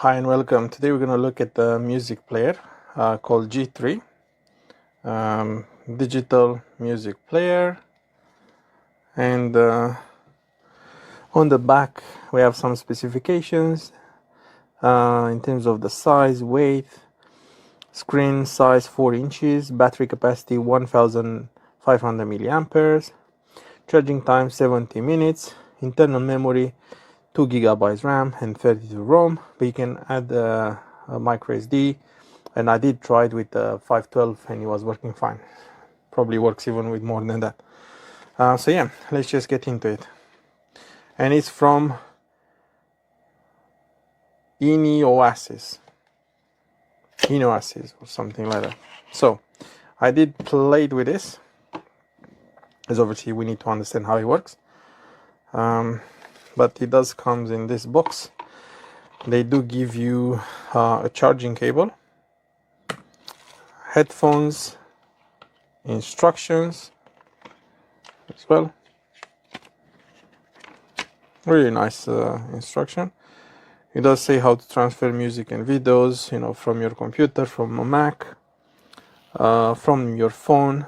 Hi and welcome. Today we're going to look at the music player called G3, digital music player, and on the back we have some specifications in terms of the size, weight, screen size 4 inches, battery capacity 1500 milliamperes, charging time 70 minutes, internal memory 2 gigabytes RAM and 32 ROM, but you can add a micro SD, and I did try it with 512 and it was working fine. Probably works even with more than that. So yeah, let's just get into it. And it's from Innioasis or something like that. So I did play with this, as obviously we need to understand how it works. But it does comes in this box. They do give you a charging cable, headphones, instructions as well. Really nice instruction. It does say how to transfer music and videos, from your computer, from a Mac, from your phone,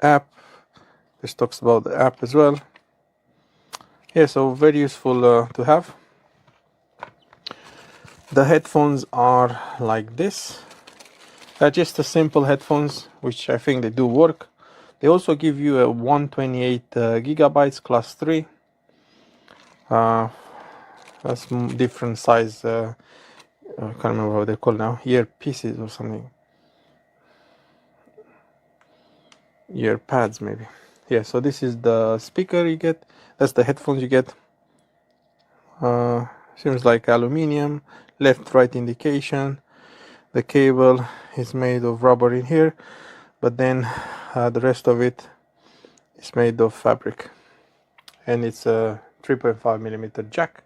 app. This talks about the app as well. Yeah, so very useful to have. The headphones are like this. They're just a simple headphones, which I think they do work. They also give you a 128 gigabytes class 3. That's different size. I can't remember what they're called now. Earpieces or something. Ear pads maybe. Yeah, so this is the speaker you get. That's the headphones you get. Seems like aluminium, left-right indication. The cable is made of rubber in here, but then the rest of it is made of fabric. And it's a 3.5 millimeter jack.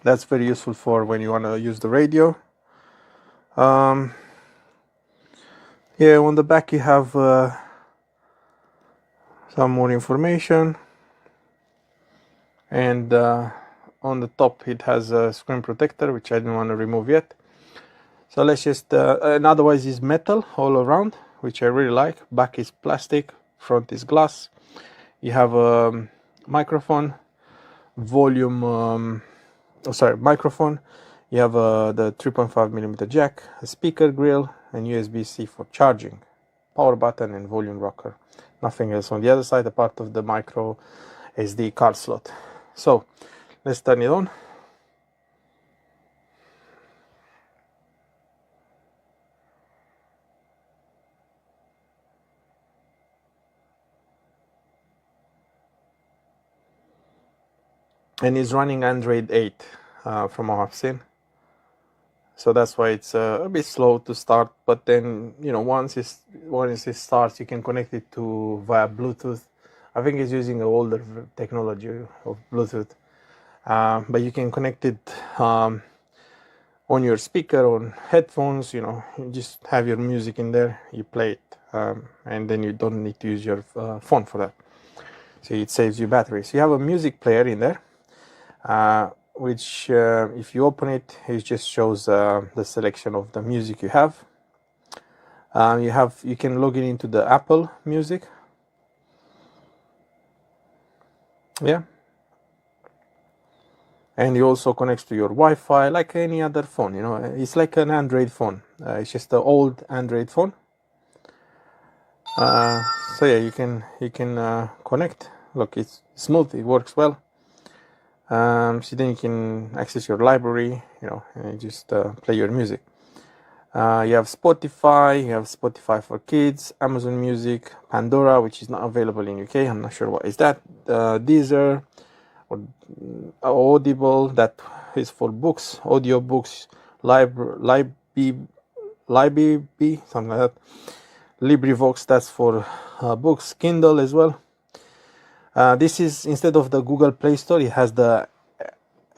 That's very useful for when you want to use the radio. Yeah, on the back you have some more information, and on the top it has a screen protector, which I didn't want to remove yet. So let's just and otherwise is metal all around, which I really like. Back is plastic, front is glass. You have a microphone, microphone. You have the 3.5 millimeter jack, a speaker grill, and USB-C for charging, power button, and volume rocker. Nothing else on the other side apart of the micro SD card slot. So let's turn it on. And it's running Android 8 from what I've seen. So that's why it's a bit slow to start, but then once it starts, you can connect it to via Bluetooth. I think it's using an older technology of Bluetooth, but you can connect it on your speaker, on headphones. You just have your music in there, you play it, and then you don't need to use your phone for that. So it saves you battery. So you have a music player in there. Which if you open it, it just shows the selection of the music you have. You can log in into the Apple Music. Yeah. And it also connects to your Wi-Fi like any other phone. It's like an Android phone. It's just an old Android phone. So yeah, you can connect. Look, it's smooth. It works well. So then you can access your library, and just play your music. You have Spotify for kids, Amazon Music, Pandora, which is not available in UK. I'm not sure what is that. Deezer or Audible, that is for books, audio books, Libby, something like that. LibriVox, that's for books. Kindle as well. This is, instead of the Google Play Store, it has the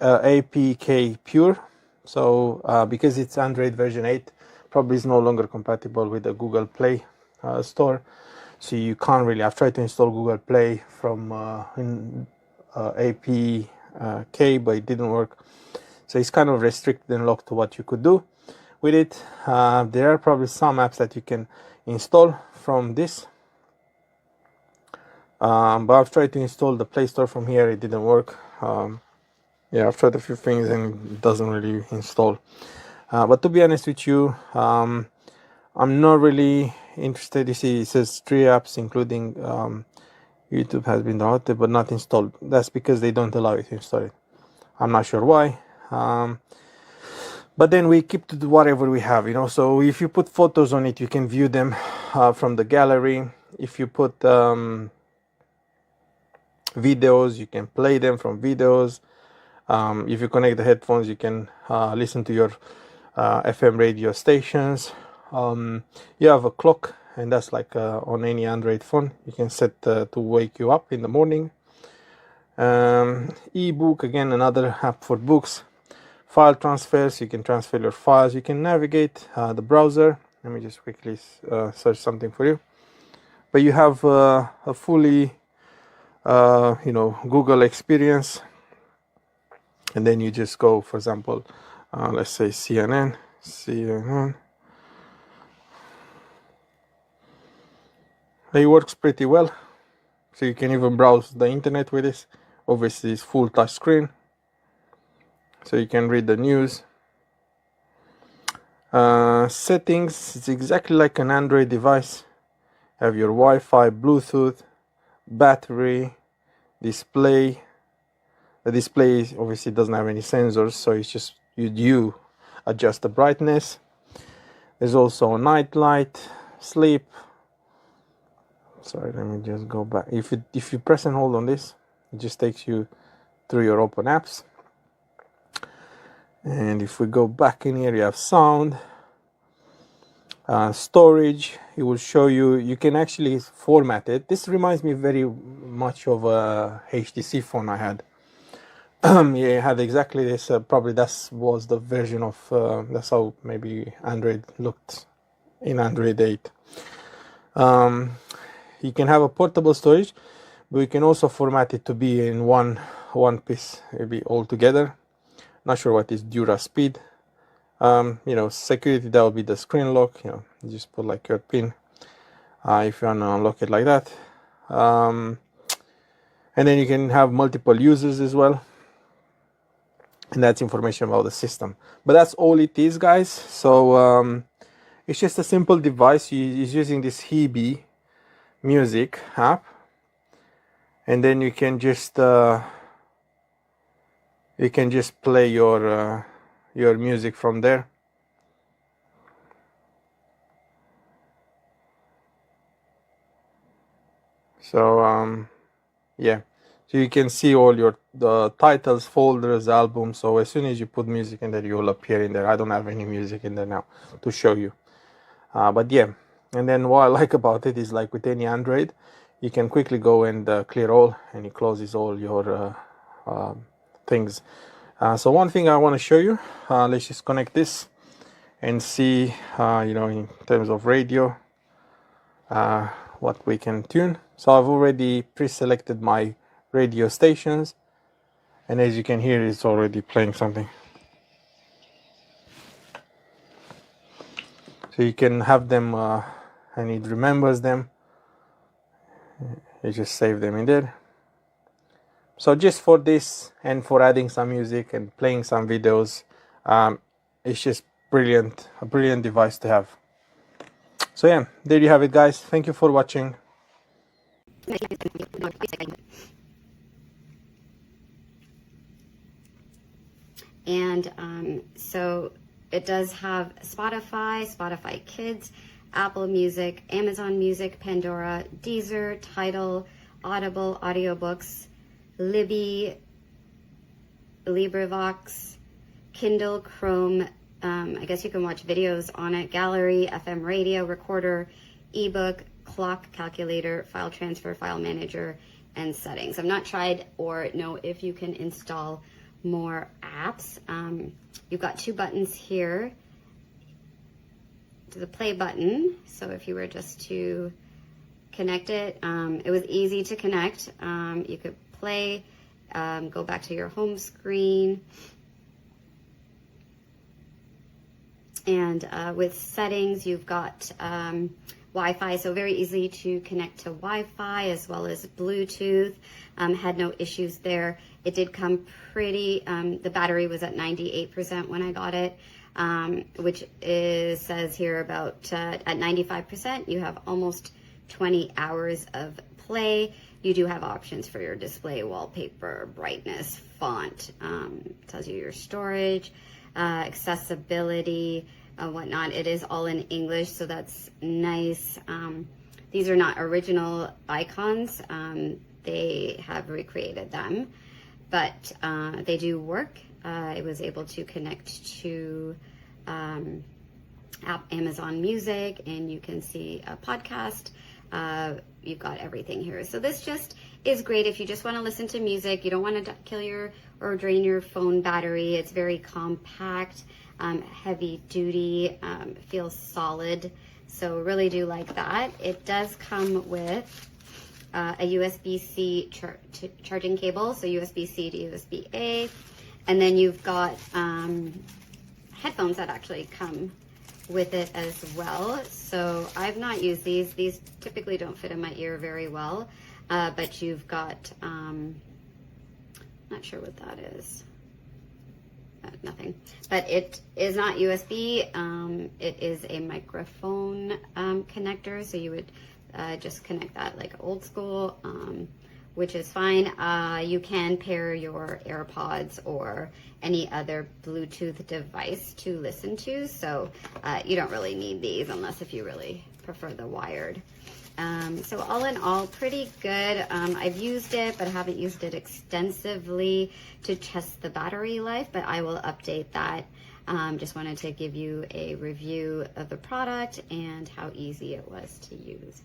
APK Pure. So because it's Android version 8, probably is no longer compatible with the Google Play Store. So you can't really. I've tried to install Google Play from APK, but it didn't work. So it's kind of restricted and locked to what you could do with it. There are probably some apps that you can install from this, but I've tried to install the Play Store from here. It didn't work. Yeah, I've tried a few things and it doesn't really install. But to be honest with you, I'm not really interested. You see, it says 3 apps, including YouTube has been downloaded but not installed. That's because they don't allow you to install it. I'm not sure why. But then we keep to do whatever we have, you know. So if you put photos on it, you can view them from the gallery. If you put videos, you can play them from videos. If you connect the headphones, you can listen to your FM radio stations. You have a clock, and that's like on any Android phone. You can set to wake you up in the morning. Ebook, again, another app for books. File transfers, you can transfer your files. You can navigate the browser. Let me just quickly search something for you. But you have a fully Google experience. And then you just go, for example, let's say CNN. It works pretty well. So you can even browse the internet with this. Obviously, it's full touch screen. So you can read the news. Settings, it's exactly like an Android device. Have your Wi-Fi, Bluetooth, battery, display. The display obviously doesn't have any sensors, so it's just you adjust the brightness. There's also a night light, sleep. Sorry, let me just go back. If you press and hold on this, it just takes you through your open apps. And if we go back in here, you have sound, storage. It will show you. You can actually format it. This reminds me very much of a HTC phone I had. Yeah, it had exactly this. Probably that was the version of. That's how maybe Android looked in Android 8. You can have a portable storage, but you can also format it to be in one piece, maybe all together. Not sure what is Dura Speed. Security, that will be the screen lock. You just put like your pin if you want to unlock it like that. And then you can have multiple users as well. And that's information about the system. But that's all it is, guys. So it's just a simple device. He's using this Hebe Music app. And then you can just play your music from there. So yeah, so you can see all the titles, folders, albums. So as soon as you put music in there, you will appear in there. I don't have any music in there now to show you, but yeah. And then what I like about it is, like with any Android, you can quickly go and clear all, and it closes all your things. So one thing I want to show you, let's just connect this and see, in terms of radio, what we can tune. So I've already pre-selected my radio stations, and as you can hear, it's already playing something. So you can have them, and it remembers them. You just save them in there. So just for this and for adding some music and playing some videos, it's just brilliant, a brilliant device to have. So yeah, there you have it, guys. Thank you for watching. And so it does have Spotify Kids, Apple Music, Amazon Music, Pandora, Deezer, Tidal, Audible, audiobooks, Libby, LibriVox, Kindle, Chrome. I guess you can watch videos on it. Gallery, FM radio, recorder, ebook, clock, calculator, file transfer, file manager, and settings. I've not tried or know if you can install more apps. You've got 2 buttons here. To the play button. So if you were just to connect it, it was easy to connect. You could play go back to your home screen. And with settings, you've got Wi-Fi, so very easy to connect to Wi-Fi as well as Bluetooth. Had no issues there. It did come pretty, the battery was at 98% when I got it, which says here about at 95%, you have almost 20 hours of play. You do have options for your display, wallpaper, brightness, font, tells you your storage, accessibility, whatnot. It is all in English, so that's nice. These are not original icons. They have recreated them, but they do work. I was able to connect to Amazon Music, and you can see a podcast. You've got everything here. So this just is great if you just want to listen to music. You don't want to kill your or drain your phone battery. It's very compact, heavy duty, feels solid. So really do like that. It does come with a USB-C charging cable, so USB-C to USB-A. And then you've got headphones that actually come with it as well. So I've not used these. These typically don't fit in my ear very well, but you've got, not sure what that is. Nothing, but it is not USB. It is a microphone connector, so you would just connect that like old school, which is fine. You can pair your AirPods or any other Bluetooth device to listen to, so you don't really need these unless if you really prefer the wired. So all in all, pretty good. I've used it, but I haven't used it extensively to test the battery life, but I will update that. Just wanted to give you a review of the product and how easy it was to use.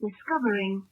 Discovering.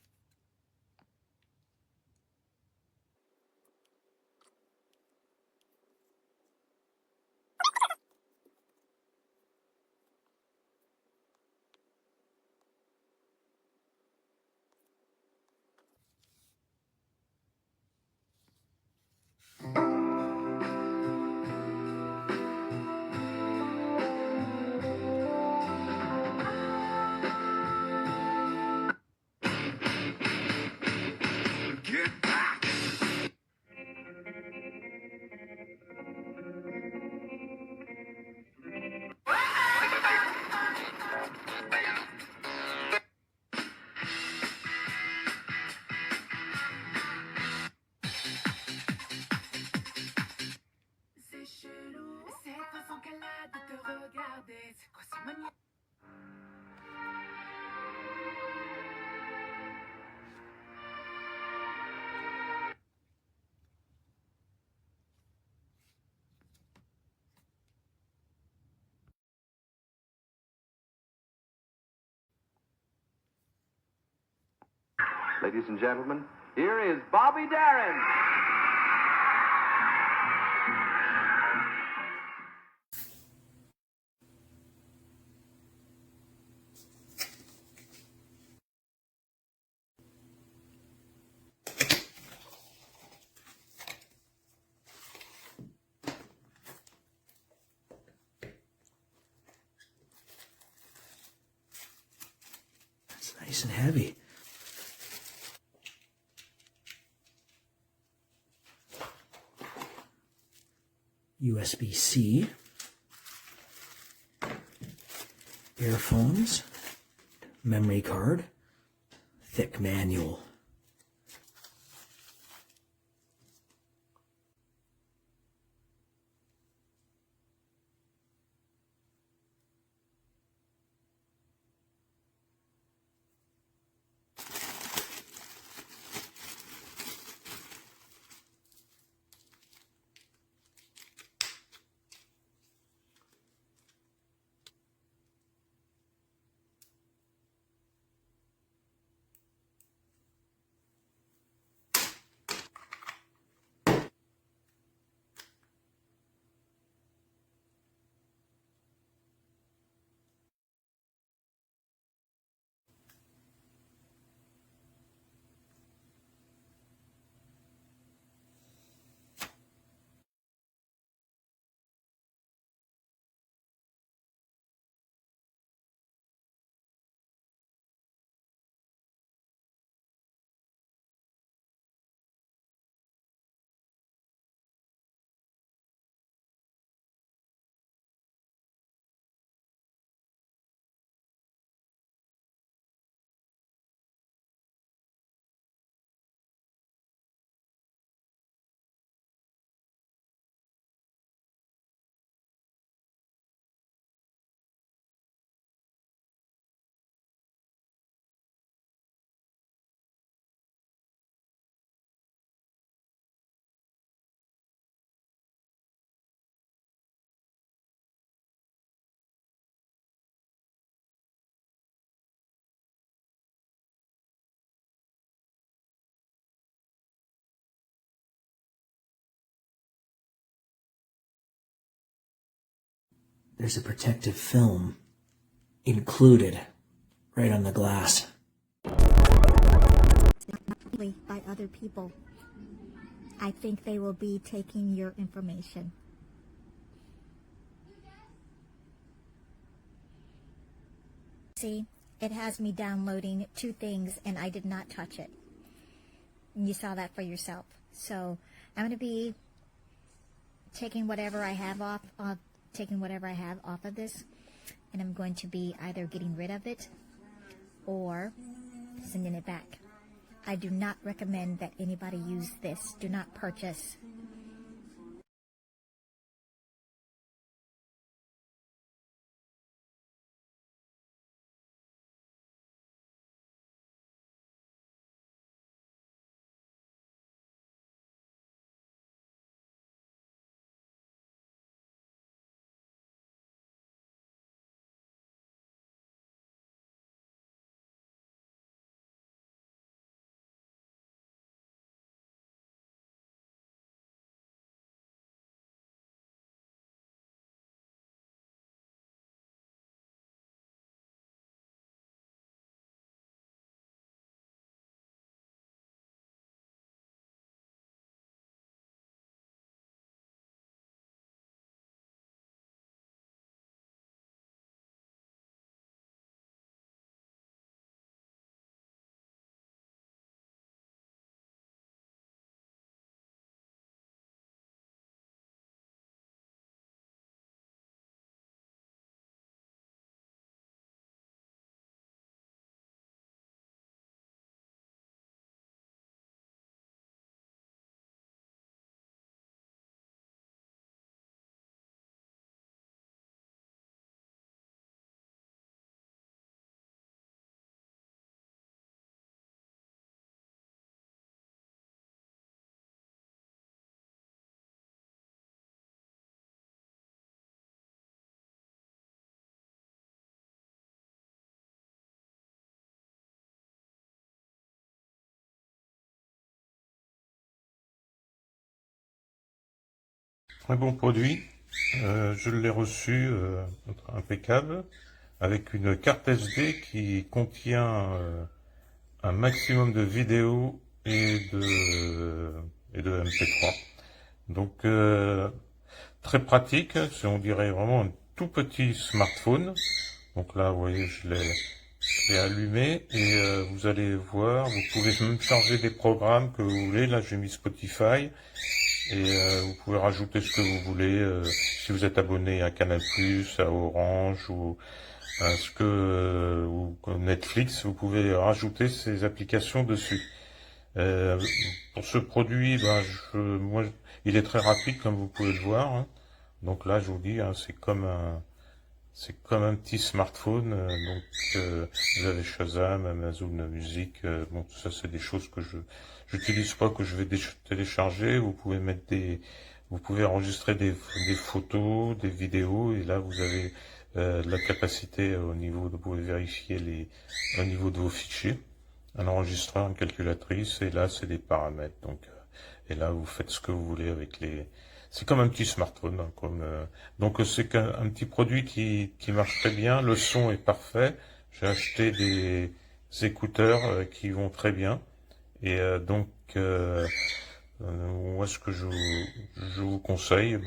Ladies and gentlemen, here is Bobby Darin. It's nice and heavy. USB-C, earphones, memory card, thick manual. There's a protective film included right on the glass. By other people. I think they will be taking your information. See, it has me downloading 2 things and I did not touch it. And you saw that for yourself. So I'm going to be taking whatever I have off of this, and I'm going to be either getting rid of it or sending it back. I do not recommend that anybody use this. Do not purchase Très bon produit. Je l'ai reçu impeccable avec une carte SD qui contient un maximum de vidéos et de MP3. Donc très pratique, on dirait vraiment un tout petit smartphone. Donc là, vous voyez, je l'ai allumé et vous allez voir, vous pouvez même charger des programmes que vous voulez. Là, j'ai mis Spotify et vous pouvez rajouter ce que vous voulez. Si vous êtes abonné à Canal+, à Orange ou à ou Netflix, vous pouvez rajouter ces applications dessus. Pour ce produit, moi, il est très rapide comme vous pouvez le voir, hein. Donc là, je vous dis, hein, c'est comme un petit smartphone. Vous avez Shazam, Amazon Musique. Bon, tout ça, c'est des choses que j'utilise pas, que je vais télécharger. Vous pouvez enregistrer des photos, des vidéos, et là, vous avez de la capacité vous pouvez vérifier au niveau de vos fichiers. Un enregistreur, une calculatrice, et là c'est des paramètres. Et là vous faites ce que vous voulez avec c'est comme un petit smartphone, hein, donc c'est un petit produit qui marche très bien. Le son est parfait. J'ai acheté des écouteurs qui vont très bien. Moi ce que je vous conseille,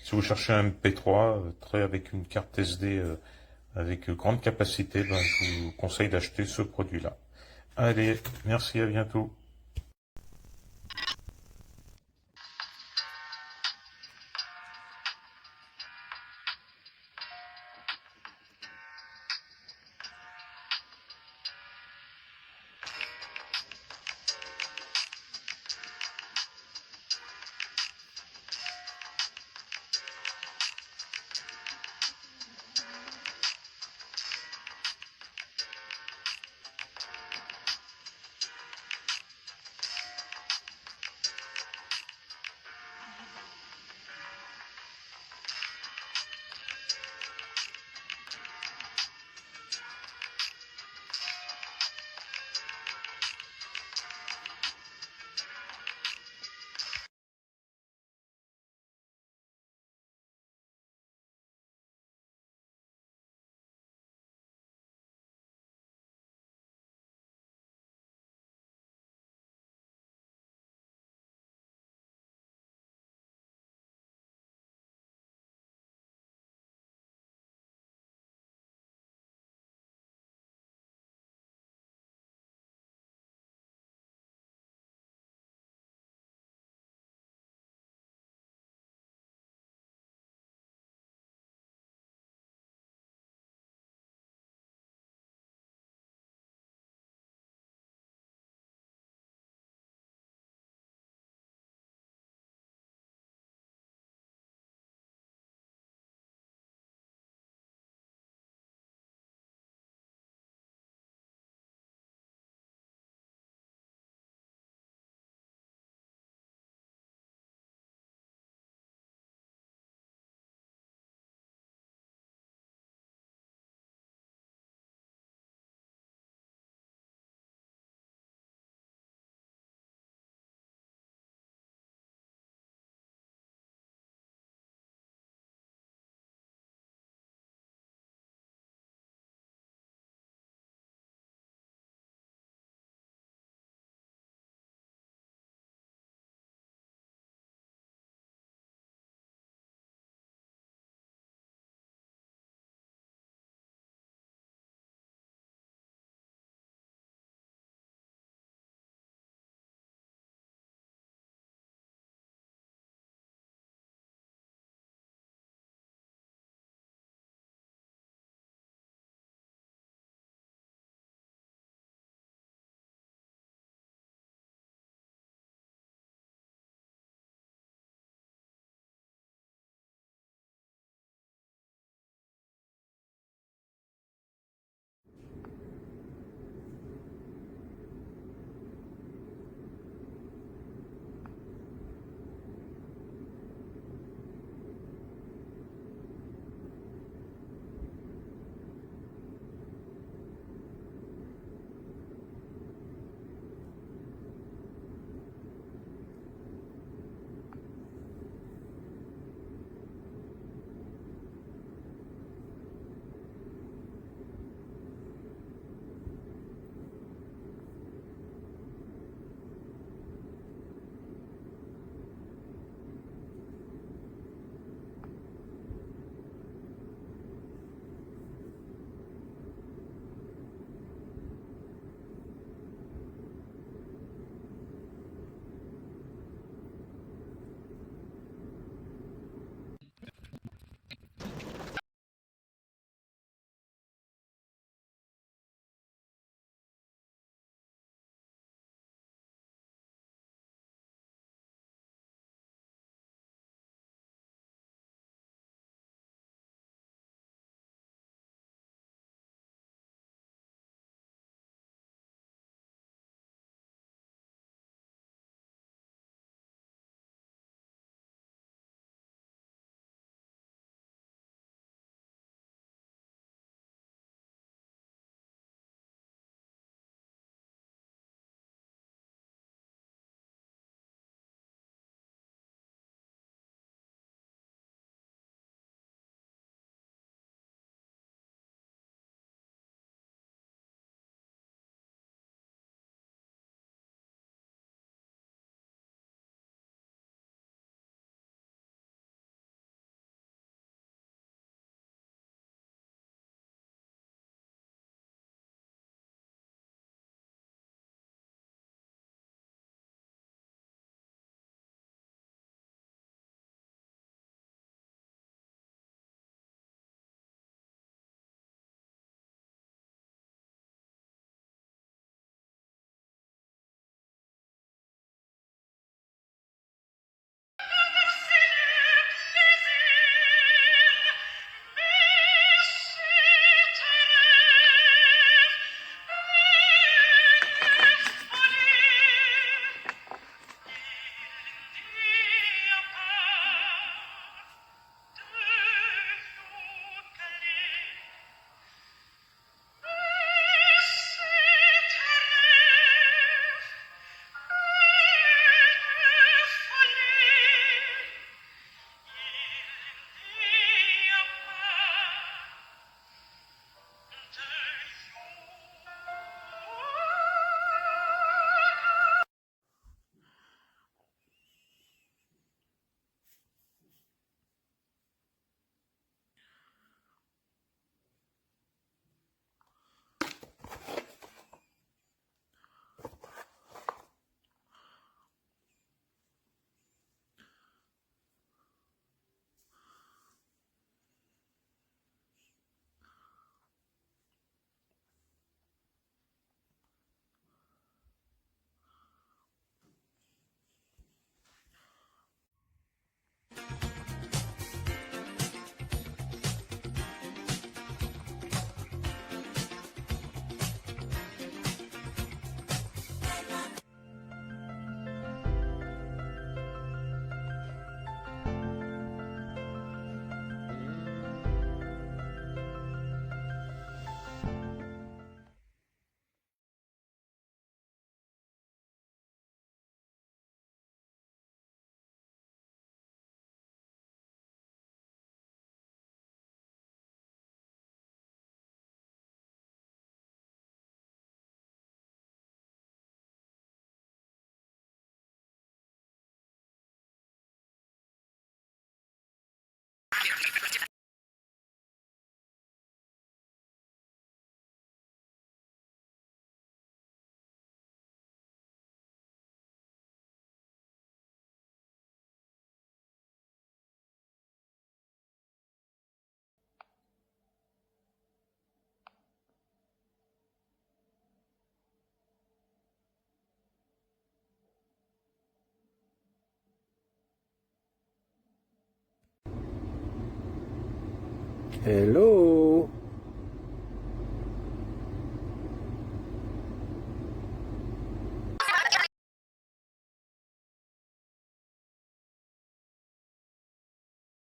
si vous cherchez un MP3 avec une carte SD avec grande capacité, je vous conseille d'acheter ce produit-là. Allez, merci, à bientôt. Hello.